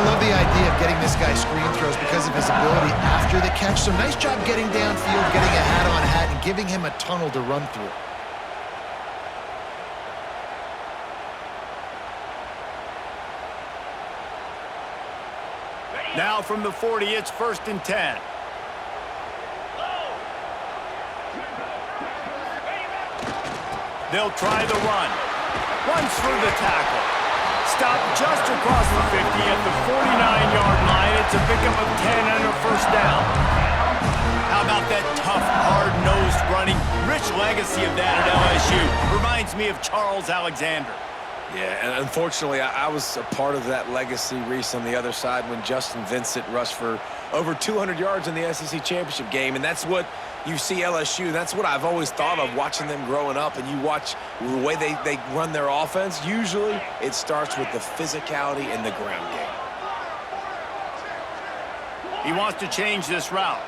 love the idea of getting this guy screen throws because of his ability after the catch. So nice job getting downfield, getting a hat-on-hat, and giving him a tunnel to run through. Now from the 40, it's 1st and 10. They'll try the run. Runs through the tackle. Stopped just across the 50 at the 49-yard line. It's a pickup of 10 and a first down. How about that tough, hard-nosed running? Rich legacy of that at LSU. Reminds me of Charles Alexander. Yeah, and unfortunately, I was a part of that legacy, Reese, on the other side when Justin Vincent rushed for over 200 yards in the SEC Championship game, and that's what you see LSU. That's what I've always thought of watching them growing up, and you watch the way they run their offense. Usually, it starts with the physicality in the ground game. He wants to change this route.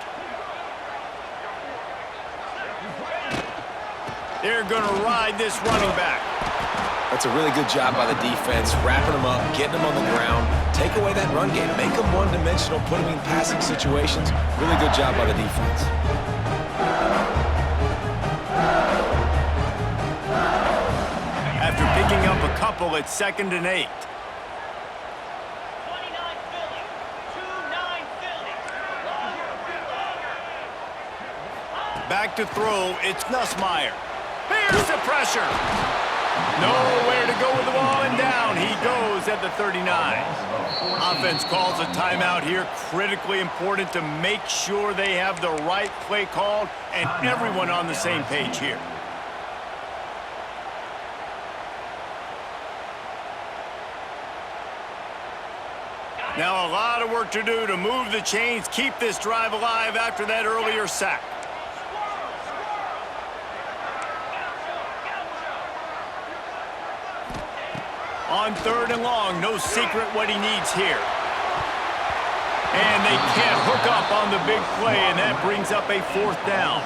They're going to ride this running back. That's a really good job by the defense, wrapping them up, getting them on the ground, take away that run game, make them one-dimensional, put them in passing situations. Really good job by the defense. After picking up a couple, it's 2nd and 8. Back to throw, it's Nussmeier. Here's the pressure. Nowhere to go with the ball, and down he goes at the 39. Offense calls a timeout here. Critically important to make sure they have the right play called and everyone on the same page here. Now a lot of work to do to move the chains, keep this drive alive after that earlier sack. On 3rd and long, no secret what he needs here. And they can't hook up on the big play, and that brings up a 4th down.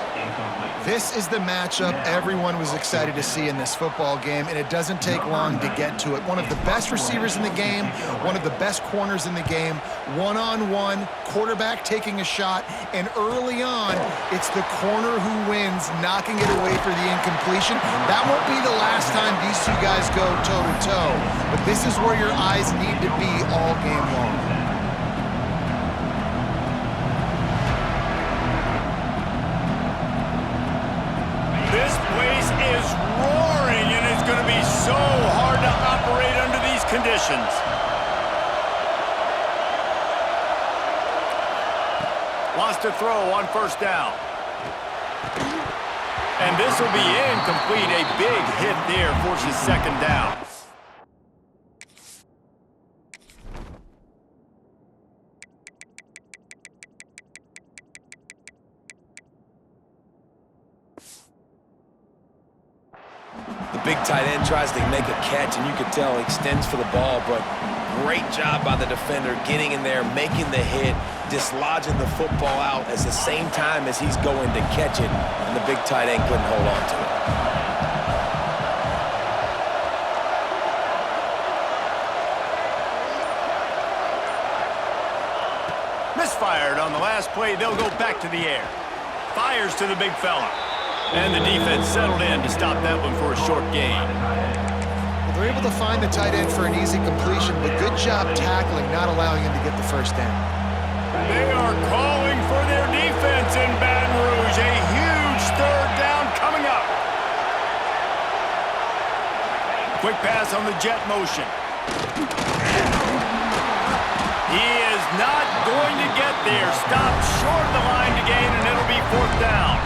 This is the matchup everyone was excited to see in this football game, and it doesn't take long to get to it. One of the best receivers in the game, one of the best corners in the game, one-on-one, quarterback taking a shot, and early on, it's the corner who wins, knocking it away for the incompletion. That won't be the last time these two guys go toe-to-toe, but this is where your eyes need to be all game long. This place is roaring, and it's going to be so hard to operate under these conditions. Wants to throw on 1st down. And this will be incomplete. A big hit there forces 2nd down. The big tight end tries to make a catch, and you could tell he extends for the ball, but great job by the defender getting in there, making the hit, dislodging the football out at the same time as he's going to catch it, and the big tight end couldn't hold on to it. Misfired on the last play. They'll go back to the air. Fires to the big fella. And the defense settled in to stop that one for a short gain. Well, they're able to find the tight end for an easy completion, but good job tackling, not allowing him to get the 1st down. They are calling for their defense in Baton Rouge. A huge 3rd down coming up. Quick pass on the jet motion. He is not going to get there. Stopped short of the line to gain, and it'll be 4th down.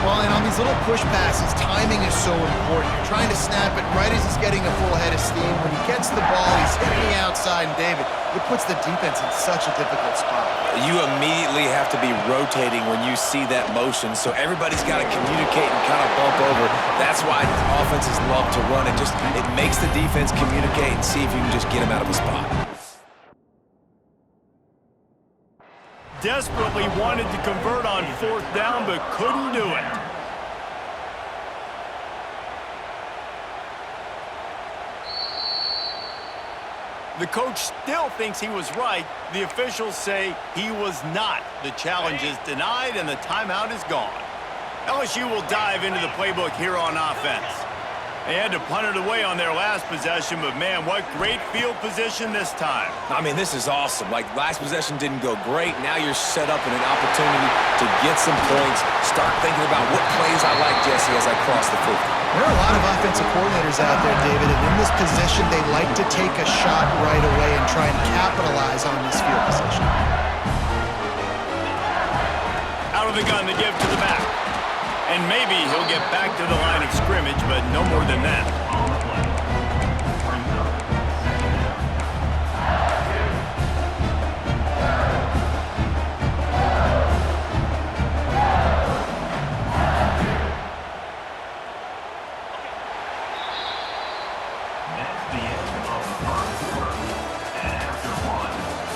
Well, and on these little push passes, timing is so important. You're trying to snap it right as he's getting a full head of steam. When he gets the ball, he's hitting the outside, and David, it puts the defense in such a difficult spot. You immediately have to be rotating when you see that motion, so everybody's got to communicate and kind of bump over. That's why offenses love to run it. It makes the defense communicate and see if you can just get him out of a spot. Desperately wanted to convert on 4th down, but couldn't do it. The coach still thinks he was right. The officials say he was not. The challenge is denied, and the timeout is gone. LSU will dive into the playbook here on offense. They had to punt it away on their last possession, but, man, what great field position this time. I mean, this is awesome. Like, last possession didn't go great. Now you're set up in an opportunity to get some points. Start thinking about what plays I like, Jesse, as I cross the 50. There are a lot of offensive coordinators out there, David, and in this position, they like to take a shot right away and try and capitalize on this field position. Out of the gun, the give to the back. And maybe he'll get back to the line of scrimmage, but no more than that.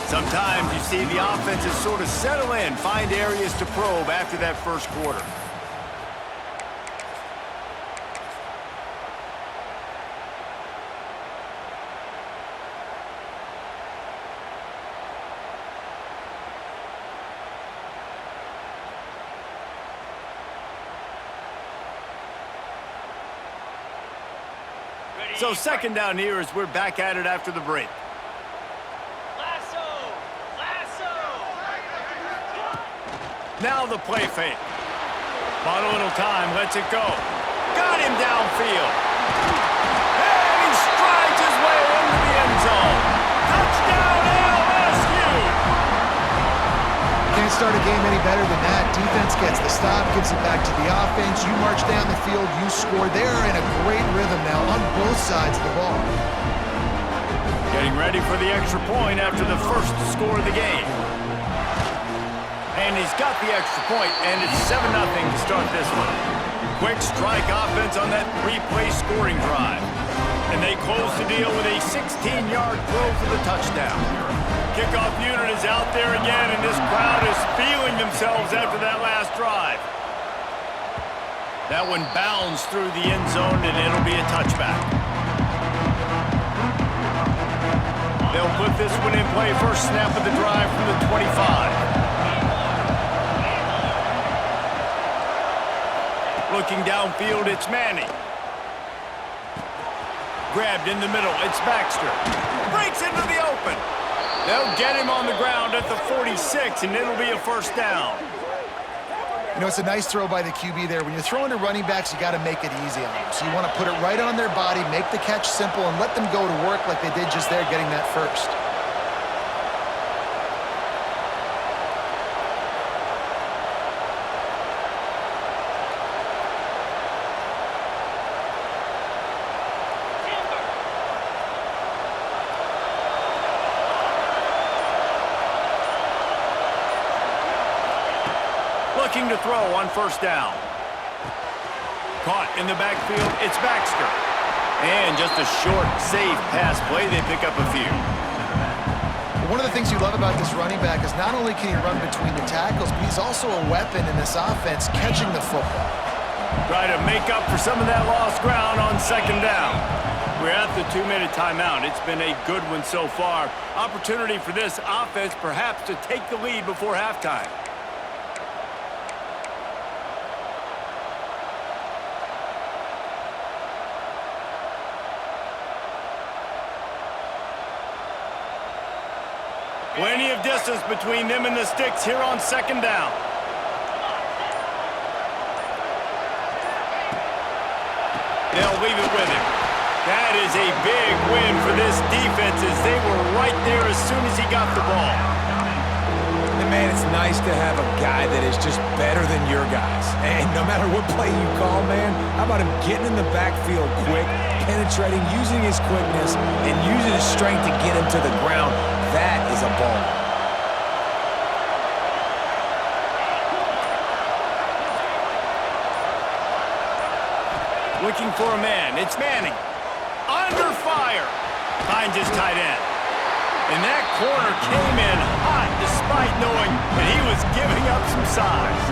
Sometimes you see the offenses sort of settle in, find areas to probe after that first quarter. So second down here as we're back at it after the break. Now the play fake. Bought a little time, lets it go. Got him downfield. And he strides his way into the end zone. Touchdown LSU! Can't start a game any better than that. Defense gets the stop, gives it back to the offense. You march down the field, you score. They're in a great rhythm now on both sides of the ball. Getting ready for the extra point after the first score of the game. And he's got the extra point, and it's 7-0 to start this one. Quick strike offense on that 3-play scoring drive. And they close the deal with a 16-yard throw for the touchdown. Kickoff unit is out there again, and this crowd is feeling themselves after that last drive. That one bounds through the end zone, and it'll be a touchback. They'll put this one in play first snap of the drive from the 25. Looking downfield, it's Manning. Grabbed in the middle, it's Baxter. Breaks into the open. They'll get him on the ground at the 46, and it'll be a first down. You know, it's a nice throw by the QB there. When you're throwing to running backs, you got to make it easy on them. So you want to put it right on their body, make the catch simple, and let them go to work like they did just there, getting that first. Looking to throw on first down. Caught in the backfield, it's Baxter. And just a short, safe pass play, they pick up a few. One of the things you love about this running back is not only can he run between the tackles, but he's also a weapon in this offense, catching the football. Try to make up for some of that lost ground on second down. We're at the 2-minute timeout. It's been a good one so far. Opportunity for this offense perhaps to take the lead before halftime. Plenty of distance between them and the sticks here on second down. They'll leave it with him. That is a big win for this defense as they were right there as soon as he got the ball. And man, it's nice to have a guy that is just better than your guys. And no matter what play you call, man, how about him getting in the backfield quick, penetrating, using his quickness, and using his strength to get him to the ground. That is a ball. Looking for a man. It's Manning. Under fire. Finds his tight end. And that corner came in hot despite knowing that he was giving up some size.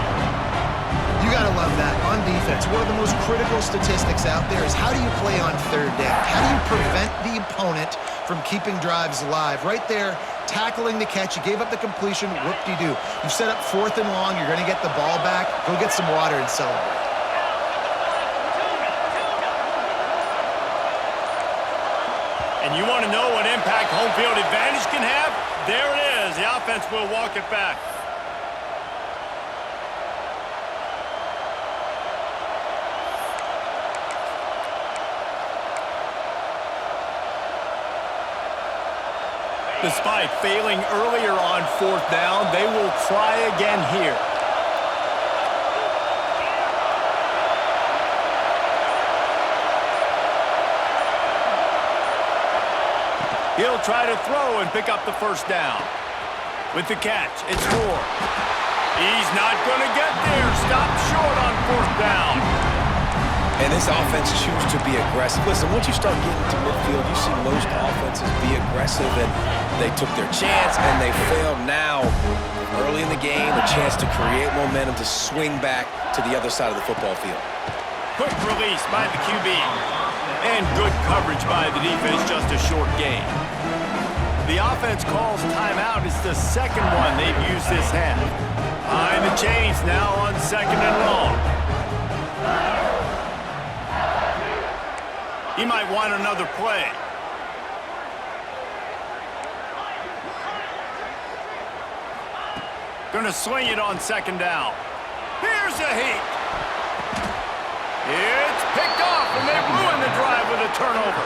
You got to love that. On defense, one of the most critical statistics out there is how do you play on third down? How do you prevent the opponent from keeping drives alive? Right there, tackling the catch. You gave up the completion. Whoop-de-doo. You set up 4th and long. You're going to get the ball back. Go get some water and celebrate. And you want to know what impact home field advantage can have? There it is. The offense will walk it back. Despite failing earlier on 4th down, they will try again here. He'll try to throw and pick up the 1st down. With the catch, it's Moore. He's not going to get there. Stop short on 4th down. And this offense chooses to be aggressive. Listen, once you start getting to midfield, you see most offenses be aggressive, and they took their chance, and they failed now. Early in the game, a chance to create momentum to swing back to the other side of the football field. Quick release by the QB. And good coverage by the defense, just a short gain. The offense calls timeout. It's the 2nd one they've used this half. Behind the chains now on 2nd and long. He might want another play. Gonna swing it on 2nd down. Here's a heat. It's picked off, and they ruin the drive with a turnover.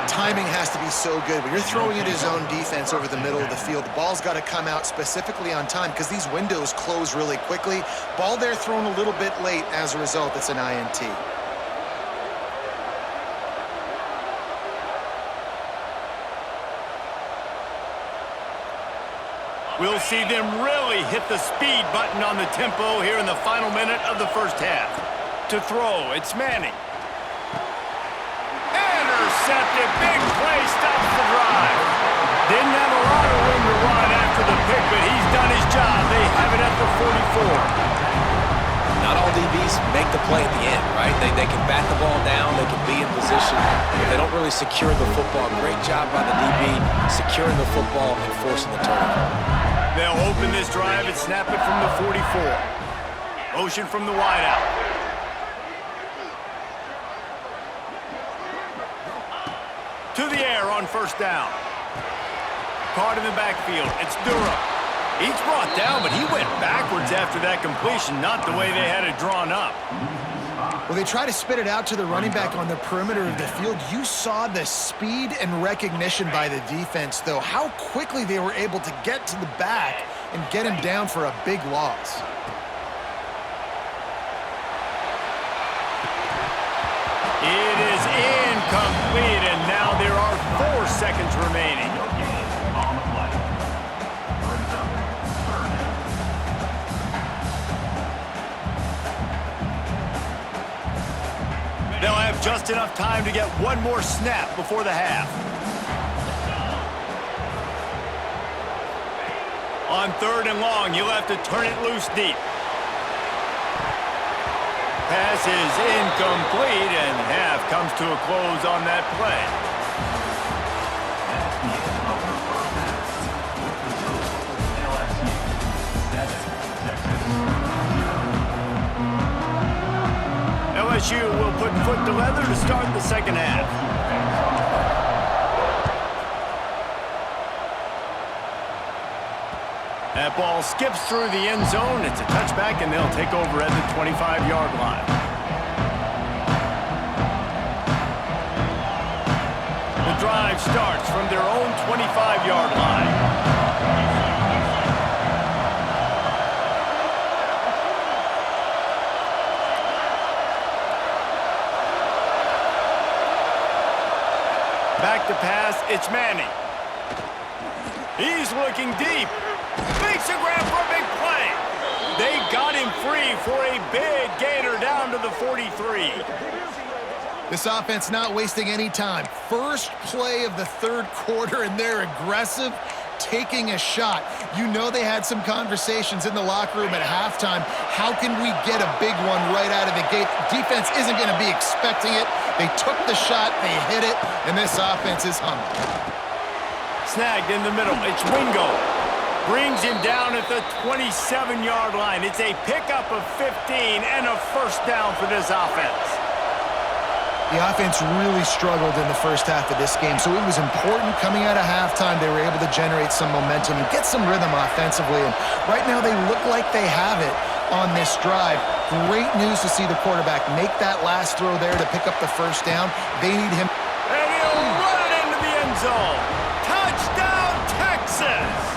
Timing has to be so good. When you're throwing at his own defense over the middle of the field, the ball's got to come out specifically on time because these windows close really quickly. Ball there thrown a little bit late. As a result, it's an INT. We'll see them really hit the speed button on the tempo here in the final minute of the 1st half. To throw, it's Manning. Intercepted, big play, stops the drive. Didn't have a lot of room to run after the pick, but he's done his job. They have it at the 44. Not all DBs make the play at the end, right? They can bat the ball down, they can be in position, but they don't really secure the football. Great job by the DB securing the football and forcing the turnover. They'll open this drive and snap it from the 44. Motion from the wideout. To the air on 1st down. Caught in the backfield. It's Durham. He's brought down, but he went backwards after that completion, not the way they had it drawn up. Well, they try to spit it out to the running back on the perimeter of the field. You saw the speed and recognition by the defense, though, how quickly they were able to get to the back and get him down for a big loss. It is incomplete, and now there are 4 seconds remaining. They'll have just enough time to get one more snap before the half. On 3rd and long, you'll have to turn it loose deep. Pass is incomplete, and half comes to a close on that play. LSU will put foot to leather to start the 2nd half. That ball skips through the end zone. It's a touchback, and they'll take over at the 25-yard line. The drive starts from their own 25-yard line. Back to pass, it's Manning. He's looking deep. Makes a grab for a big play. They got him free for a big gainer down to the 43. This offense not wasting any time. First play of the 3rd quarter, and they're aggressive. taking a shot. You know they had some conversations in the locker room at halftime. How can we get a big one right out of the gate? Defense isn't going to be expecting it. They took the shot, they hit it, and this offense is humming. Snagged in the middle. It's Wingo. Brings him down at the 27-yard line. It's a pickup of 15 and a first down for this offense. The offense really struggled in the first half of this game, so it was important coming out of halftime. They were able to generate some momentum and get some rhythm offensively, and right now they look like they have it on this drive. Great news to see the quarterback make that last throw there to pick up the first down. They need him. And he'll run it into the end zone. Touchdown, Texas!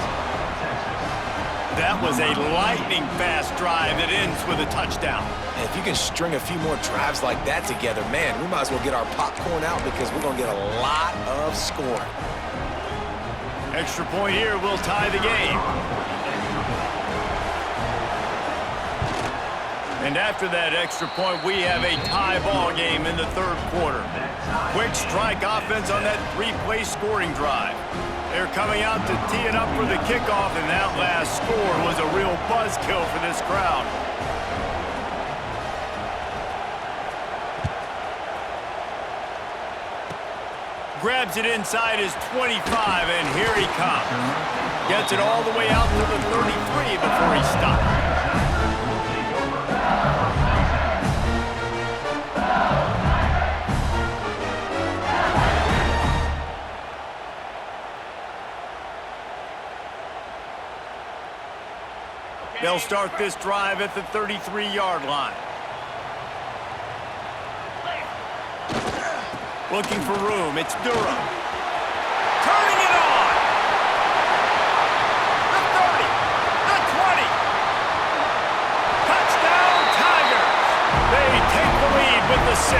That was a lightning-fast drive that ends with a touchdown. And if you can string a few more drives like that together, man, we might as well get our popcorn out because we're going to get a lot of scoring. Extra point here will tie the game. And after that extra point, we have a tie ball game in the third quarter. Quick strike offense on that three-play scoring drive. They're coming out to tee it up for the kickoff, and that last score was a real buzzkill for this crowd. Grabs it inside his 25, and here he comes. Gets it all the way out to the 33 before he stops. They'll start this drive at the 33-yard line. Looking for room. It's Durham. Turning it on. The 30. The 20. Touchdown, Tigers. They take the lead with the 6.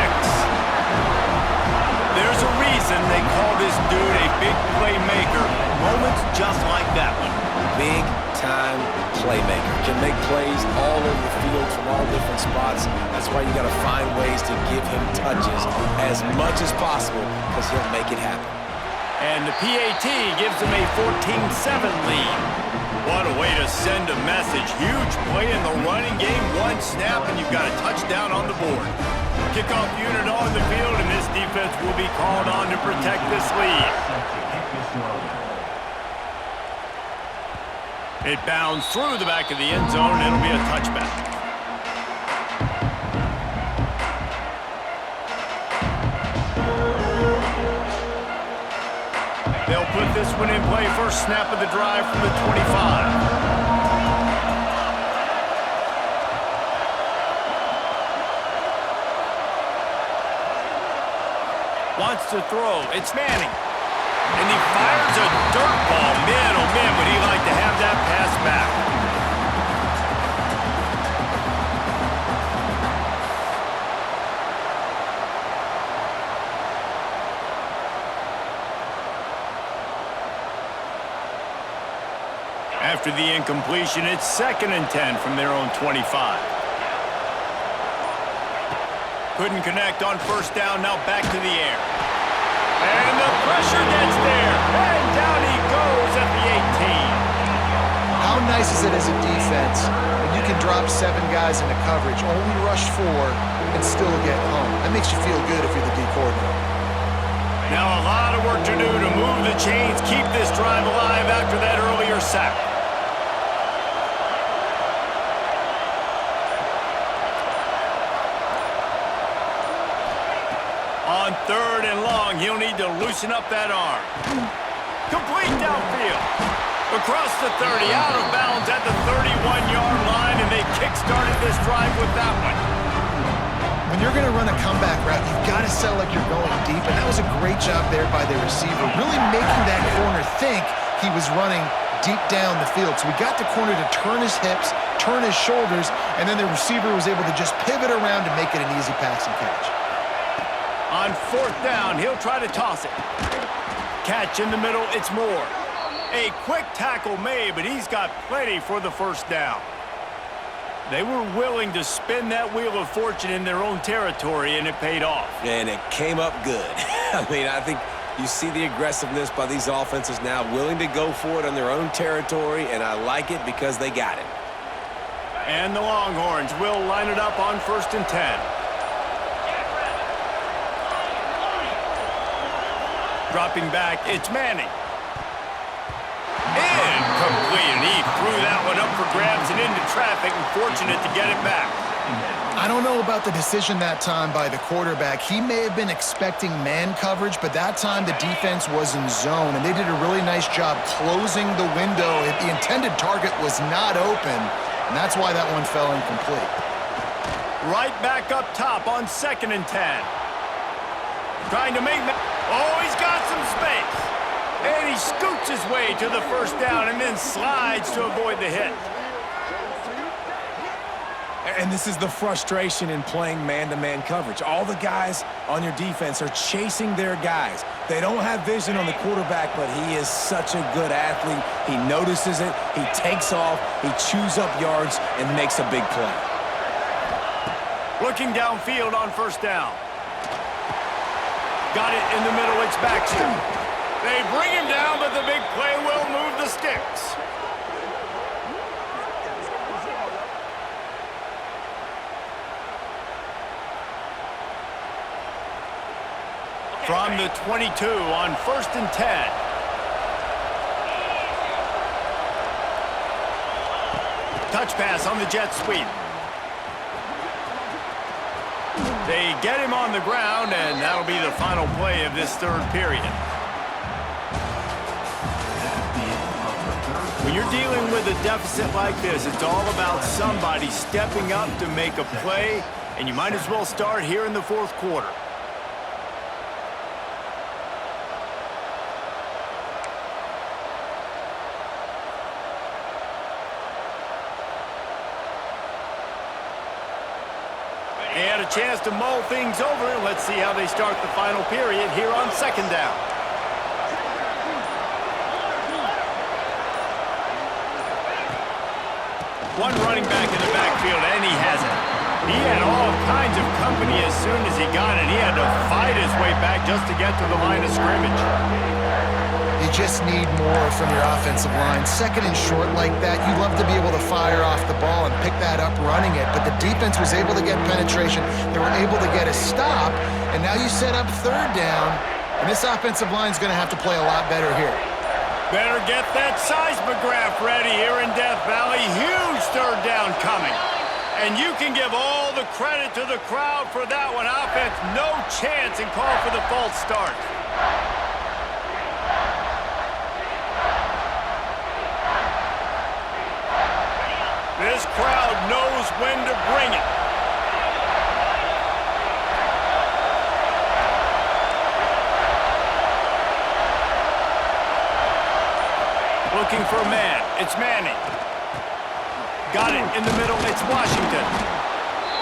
There's a reason they call this dude a big playmaker. Moments just like that one. Big-time playmaker. Can make plays all over the field from all different spots. That's why you got to find ways to give him touches as much as possible because he'll make it happen. And the PAT gives him a 14-7 lead. What a way to send a message. Huge play in the running game. One snap and you've got a touchdown on the board. Kickoff unit on the field, and this defense will be called on to protect this lead. It bounds through the back of the end zone, and it'll be a touchback. They'll put this one in play. First snap of the drive from the 25. Wants to throw. It's Manning. And he fires a dirt ball. Man, oh man, would he like to have that pass back. After the incompletion, it's 2nd and 10 from their own 25. Couldn't connect on first down, now back to the air. And the pressure gets there, and down he goes at the 18. How nice is it as a defense when you can drop 7 guys into coverage, only rush 4, and still get home? That makes you feel good if you're the D coordinator. Now a lot of work to do to move the chains, keep this drive alive after that earlier sack. On 3rd and long, he'll need to loosen up that arm. Complete downfield. Across the 30, out of bounds at the 31-yard line, and they kick-started this drive with that one. When you're going to run a comeback route, you've got to sell like you're going deep, and that was a great job there by the receiver, really making that corner think he was running deep down the field. So we got the corner to turn his hips, turn his shoulders, and then the receiver was able to just pivot around and make it an easy pass and catch. On 4th down, he'll try to toss it. Catch in the middle, it's Moore. A quick tackle made, but he's got plenty for the first down. They were willing to spin that wheel of fortune in their own territory, and it paid off. And it came up good. I mean, I think You see the aggressiveness by these offenses now, willing to go for it on their own territory, and I like it because they got it. And the Longhorns will line it up on 1st and 10. Dropping back, it's Manning. Incomplete, and he threw that one up for grabs and into traffic, and fortunate to get it back. I don't know about the decision that time by the quarterback. He may have been expecting man coverage, but that time the defense was in zone, and they did a really nice job closing the window. The intended target was not open, and that's why that one fell incomplete. Right back up top on 2nd and 10. Trying to make... Oh, he's got some space. And he scoots his way to the 1st down and then slides to avoid the hit. And this is the frustration in playing man-to-man coverage. All the guys on your defense are chasing their guys. They don't have vision on the quarterback, but he is such a good athlete. He notices it, he takes off, he chews up yards, and makes a big play. Looking downfield on 1st down. Got it in the middle, it's Baxter. They bring him down, but the big play will move the sticks. From the 22 on 1st and 10. Touch pass on the jet sweep. They get him on the ground, and that'll be the final play of this 3rd period. When you're dealing with a deficit like this, it's all about somebody stepping up to make a play, and you might as well start here in the 4th quarter. They had a chance to mull things over. Let's see how they start the final period here on 2nd down. One running back in the backfield, and he has it. He had all kinds of company as soon as he got it. He had to fight his way back just to get to the line of scrimmage. You just need more from your offensive line. 2nd and short like that, you love to be able to fire off the ball and pick that up running it, but the defense was able to get penetration. They were able to get a stop, and now you set up 3rd down, and this offensive line is going to have to play a lot better here. Better get that seismograph ready here in Death Valley. Huge 3rd down coming. And you can give all the credit to the crowd for that one. Offense, no chance, and call for the false start. This crowd knows when to bring it. Looking for a man. It's Manning. Got it in the middle. It's Washington.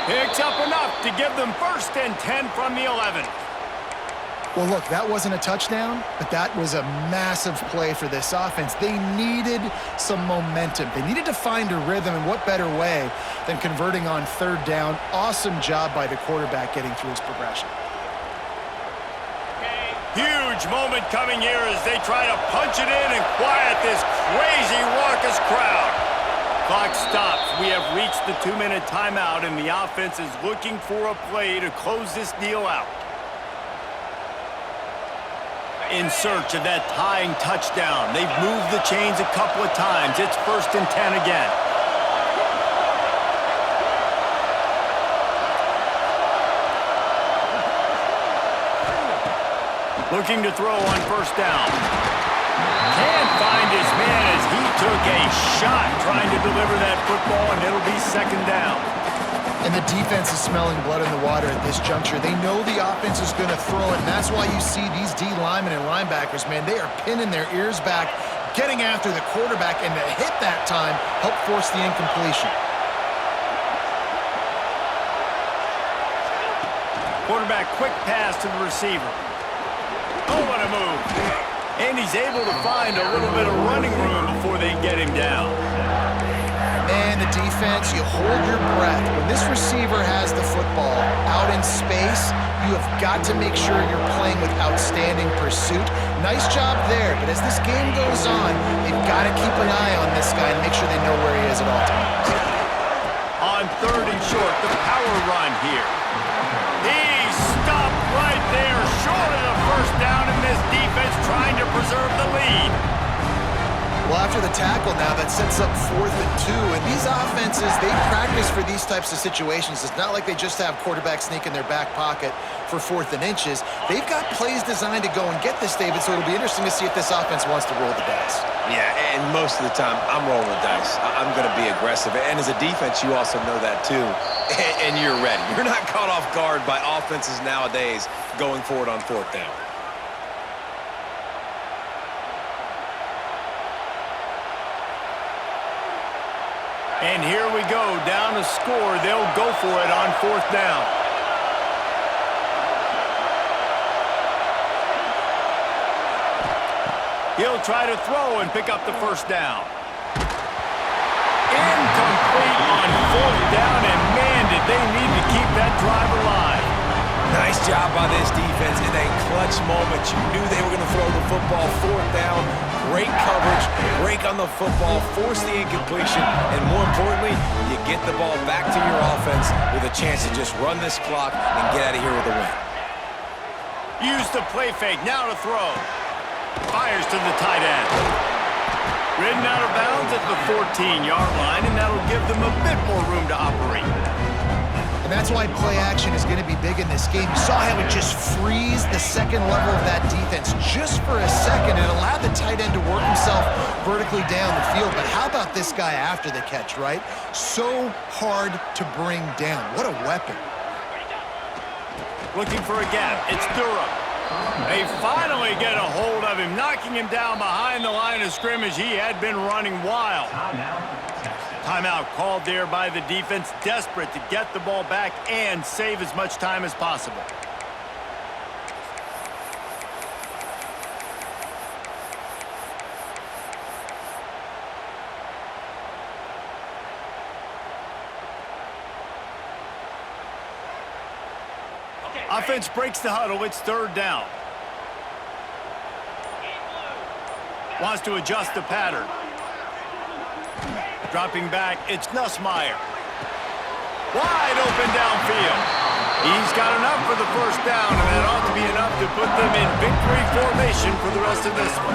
Picks up enough to give them 1st and 10 from the 11. Well, look, that wasn't a touchdown, but that was a massive play for this offense. They needed some momentum. They needed to find a rhythm, and what better way than converting on 3rd down. Awesome job by the quarterback getting through his progression. Huge moment coming here as they try to punch it in and quiet this crazy, raucous crowd. Clock stops. We have reached the 2-minute timeout, and the offense is looking for a play to close this deal out. In search of that tying touchdown. They've moved the chains a couple of times. It's 1st and 10 again. Looking to throw on 1st down. Can't find his man as he took a shot trying to deliver that football, and it'll be 2nd down. And the defense is smelling blood in the water at this juncture. They know the offense is going to throw it, and that's why you see these D linemen and linebackers, man, they are pinning their ears back, getting after the quarterback, and the hit that time helped force the incompletion. Quarterback, quick pass to the receiver. Oh, what a move. And he's able to find a little bit of running room before they get him down. Man, playing the defense, you hold your breath. When this receiver has the football out in space, you have got to make sure you're playing with outstanding pursuit. Nice job there, but as this game goes on, they've got to keep an eye on this guy and make sure they know where he is at all times. On 3rd and short, the power run here. He stopped right there, short of the first down, and this defense trying to preserve the lead. Well, after the tackle now, that sets up 4th and 2. And these offenses, they practice for these types of situations. It's not like they just have quarterbacks sneak in their back pocket for 4th and inches. They've got plays designed to go and get this, David, so it'll be interesting to see if this offense wants to roll the dice. Yeah, and most of the time, I'm rolling the dice. I'm going to be aggressive. And as a defense, you also know that too. And you're ready. You're not caught off guard by offenses nowadays going forward on 4th down. And here we go, down to score. They'll go for it on 4th down. He'll try to throw and pick up the first down. Incomplete on 4th down, and man, did they need to keep that drive alive. Nice job by this defense in a clutch moment. You knew they were going to throw the football. 4th down, great coverage, break on the football, force the incompletion, and more importantly, you get the ball back to your offense with a chance to just run this clock and get out of here with a win. Use the play fake, now to throw. Fires to the tight end. Ridden out of bounds at the 14-yard line, and that'll give them a bit more room to operate. And that's why play action is going to be big in this game. You saw how it just frees the second level of that defense just for a second. It allowed the tight end to work himself vertically down the field. But how about this guy after the catch, right? So hard to bring down. What a weapon. Looking for a gap. It's Durham. They finally get a hold of him, knocking him down behind the line of scrimmage. He had been running wild. Timeout called there by the defense, desperate to get the ball back and save as much time as possible. Offense breaks the huddle. It's 3rd down. Wants to adjust the pattern. Dropping back, it's Nussmeier. Wide open downfield. He's got enough for the first down, and that ought to be enough to put them in victory formation for the rest of this one.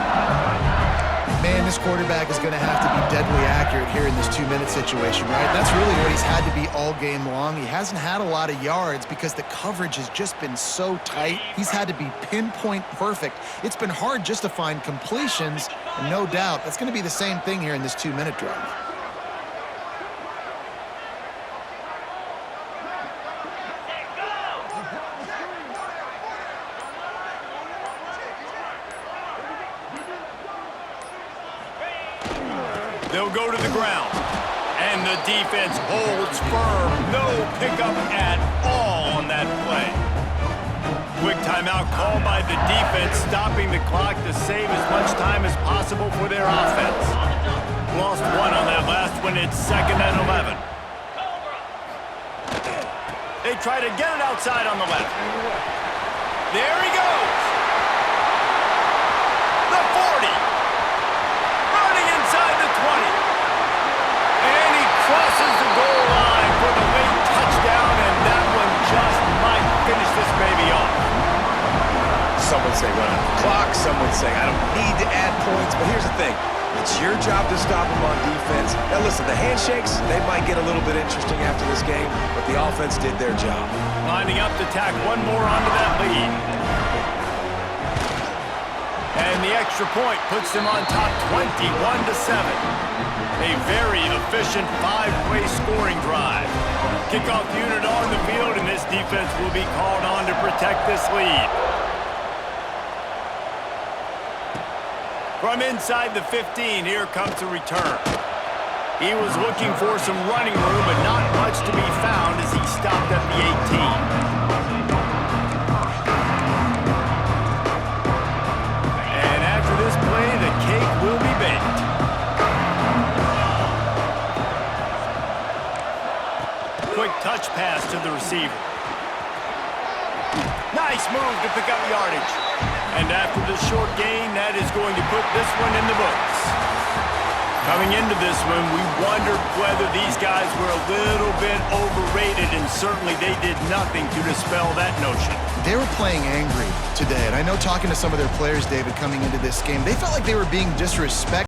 Man, this quarterback is going to have to be deadly accurate here in this 2-minute situation, right? That's really what he's had to be all game long. He hasn't had a lot of yards because the coverage has just been so tight. He's had to be pinpoint perfect. It's been hard just to find completions, and no doubt that's going to be the same thing here in this 2-minute drive. They'll go to the ground. And the defense holds firm. No pickup at all on that play. Quick timeout called by the defense, stopping the clock to save as much time as possible for their offense. Lost one on that last one. It's 2nd and 11. They try to get it outside on the left. There he goes. The 40. Running inside the 20. And he crosses the goal line for the late touchdown, and that one just might finish this baby off. Some would say run out the clock. Some would say I don't need to add points. But here's the thing. It's your job to stop them on defense. Now listen, the handshakes, they might get a little bit interesting after this game, but the offense did their job. Lining up to tack one more onto that lead. And the extra point puts them on top 21-7. A very efficient 5-play scoring drive. Kickoff unit on the field, and this defense will be called on to protect this lead. From inside the 15, here comes the return. He was looking for some running room, but not much to be found as he stopped at the 18. And after this play, the cake will be baked. receiver. Nice move to pick up yardage. And after the short gain, that is going to put this one in the books. Coming into this one, we wondered whether these guys were a little bit overrated, and certainly they did nothing to dispel that notion. They were playing angry today, and I know talking to some of their players, David, coming into this game, they felt like they were being disrespected.